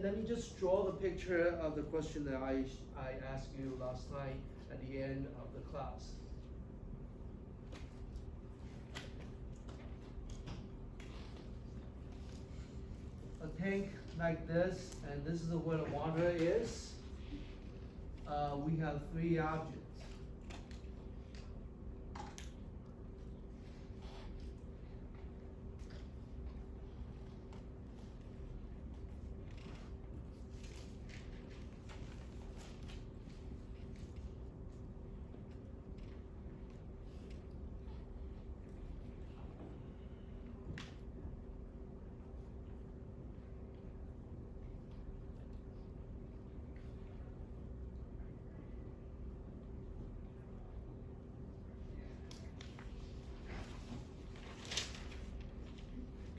Let me just draw the picture of the question that I asked you last night at the end of the class. A tank like this, and this is where the water is. We have three objects.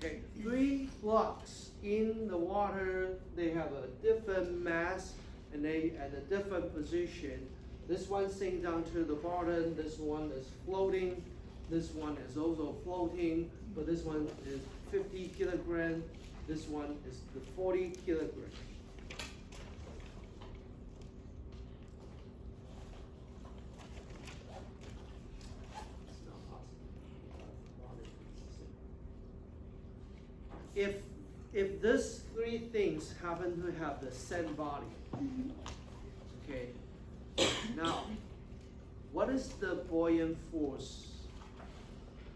Okay, three blocks in the water, they have a different mass and they at a different position. This one sinks down to the bottom, this one is floating, this one is also floating, but this one is 50 kilograms, this one is the 40 kilograms. It's not possible. If these three things happen to have the same body, okay, now what is the buoyant force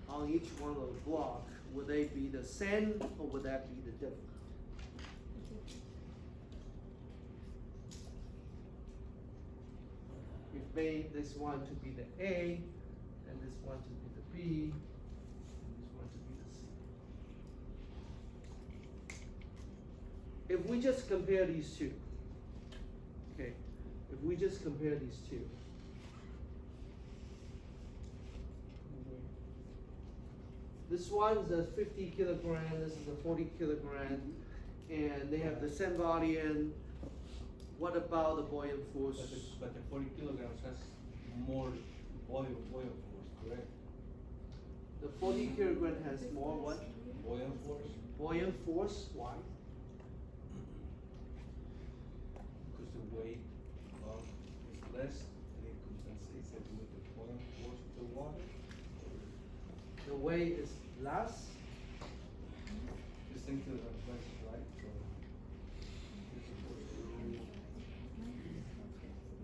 on each one of the block? Would they be the same or would that be the different? We made this one to be the A, and this one to be the B, and this one to be the C. If we just compare these two, okay, if we just compare these two, this one is a 50 kilogram, this is a 40 kilogram, and they have the same body. And what about the buoyant force? But the 40 kilograms has more buoyant force, correct? The 40 kilogram has more what? Buoyant force? Buoyant force, why? Because the weight is less and it compensates it with the buoyant force of the water. The weight is less. You think to the less, right? So it's supposed to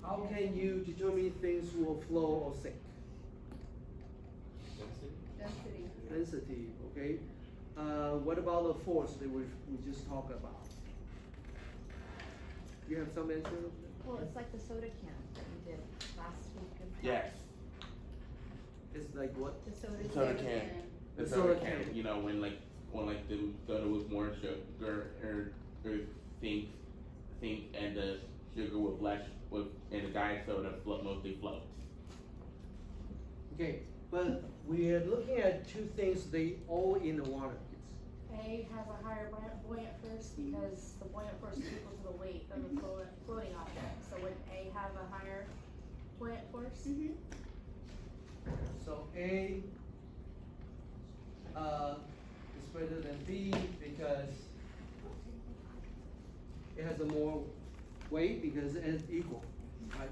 How can you determine things will flow or sink? Density. Density, okay. What about the force that we just talked about? You have some answer? Well, it's like the soda can that we did last week. Yes. It's like what? The soda Soda can. can. The The soda soda can. can. You know, when the soda was more sugar or think and the sugar with less and the diet soda mostly floats. Okay, but we are looking at two things, they all in the water. A has a higher buoyant force because the buoyant force is equal to the weight of the floating object. So would A have a higher buoyant force? Mm-hmm. So A is greater than B because it has a more weight because it's equal, right?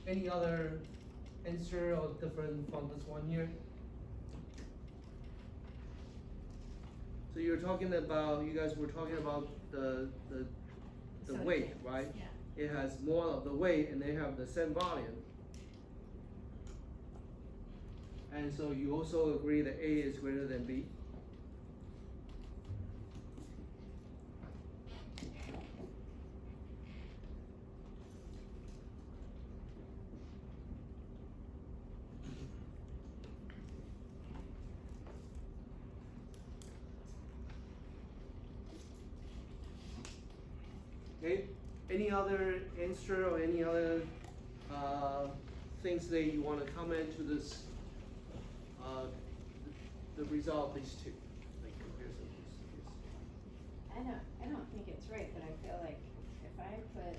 Any other answer or different from this one here? So you're talking about, you guys were talking about the Soda weight, can. right? Yeah. It has more of the weight and they have the same volume. And so you also agree that A is greater than B? Okay, any other answer or any other things that you want to comment to this, the result of these two? Like comparison of these two. I don't think it's right, but I feel like if I put,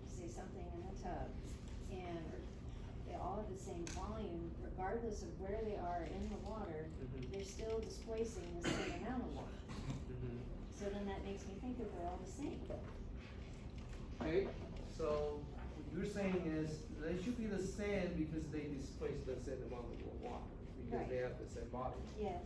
say, something in the tub and they all have the same volume, regardless of where they are in the water, Mhm. they're still displacing the same amount of water. Mhm. So then that makes me think that they're all the same. Okay, so what you're saying is they should be the same because they displace the same amount of water, because Right. they have the same volume. Yes.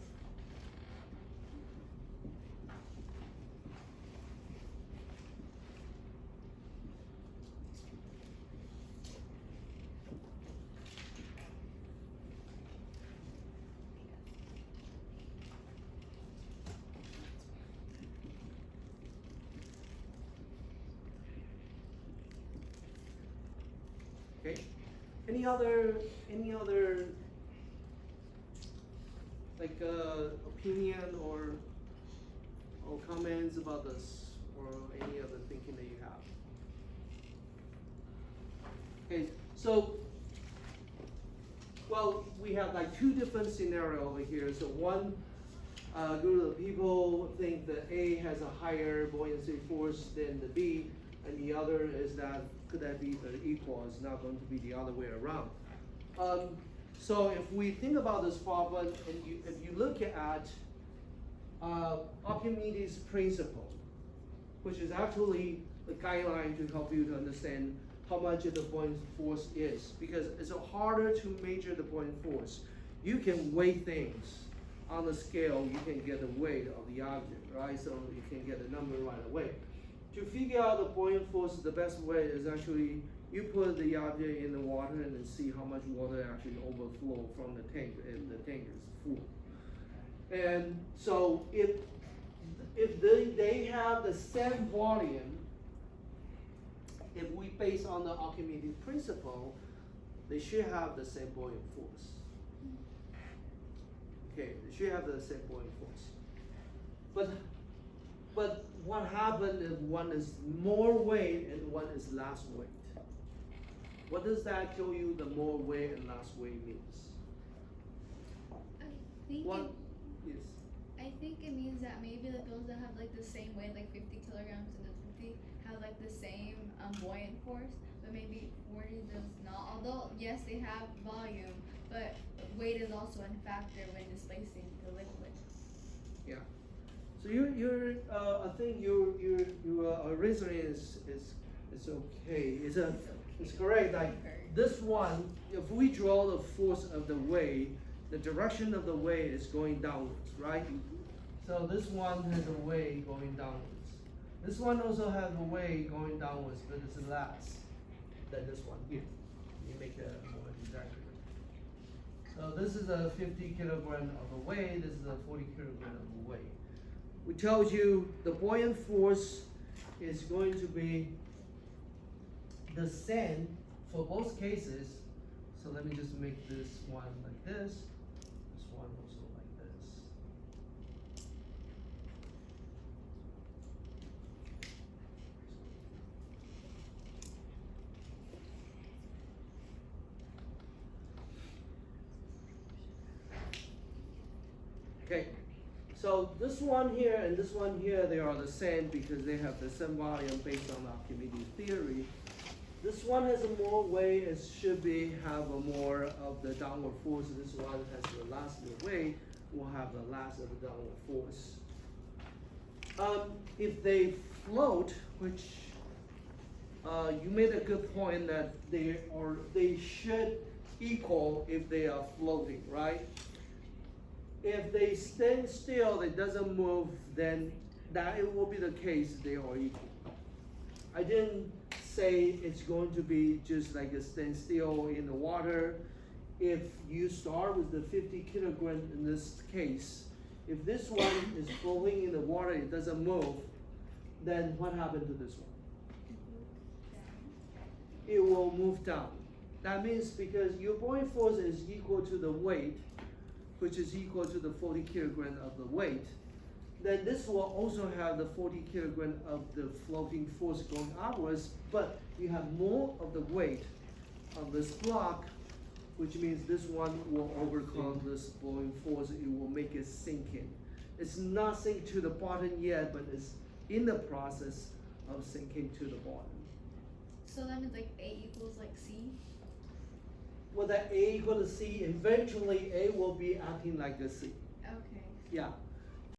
Okay, any other, like, opinion or comments about this, or any other thinking that you have? Okay, so, well, we have like two different scenarios over here. So one group of people think that A has a higher buoyancy force than the B, and the other is that could that be the equal? It's not going to be the other way around. So if we think about this problem, and if you look at Archimedes' principle, which is actually the guideline to help you to understand how much of the buoyant force is, because it's harder to measure the buoyant force. You can weigh things on the scale, you can get the weight of the object, right? So you can get the number right away. To figure out the buoyant force, the best way is actually you put the object in the water and then see how much water actually overflow from the tank if the tank is full. And so if they have the same volume, if we base on the Archimedes principle, they should have the same buoyant force. Okay, they should have the same buoyant force. But what happens if one is more weight and one is less weight? What does that tell you the more weight and less weight means? Yes. I think it means that maybe like those that have like the same weight, like 50 kilograms and the 50, have like the same buoyant force, but maybe 40 does not. Although yes, they have volume, but weight is also a factor when displacing the liquid. Yeah. So I think your reasoning is okay. It's correct. Like this one, if we draw the force of the wave, the direction of the wave is going downwards, right? So this one has a wave going downwards. This one also has a wave going downwards, but it's less than this one here. You make it more exact. So this is a 50 kilogram of a weight, this is a 40 kilogram of a weight. Which tells you the buoyant force is going to be the same for both cases. So let me just make this one like this one also like this. Okay, so this one here and this one here, they are the same because they have the same volume based on Archimedes theory. This one has a more weight, it should have a more of the downward force. This one has the less of the weight, will have the less of the downward force. If they float, which you made a good point that they should equal if they are floating, right? If they stand still, it doesn't move, then that it will be the case they are equal. I didn't say it's going to be just like a stand still in the water. If you start with the 50 kilogram in this case, if this one is floating in the water, it doesn't move, then what happened to this one? It will move down. That means because your buoyant force is equal to the weight, which is equal to the 40 kilogram of the weight, then this will also have the 40 kilogram of the floating force going upwards, but you have more of the weight of this block, which means this one will overcome this buoyant force. It will make it sink in. It's not sink to the bottom yet, but it's in the process of sinking to the bottom. So that means like A equals like C? with that A equal to C, eventually A will be acting like a C. Okay. Yeah,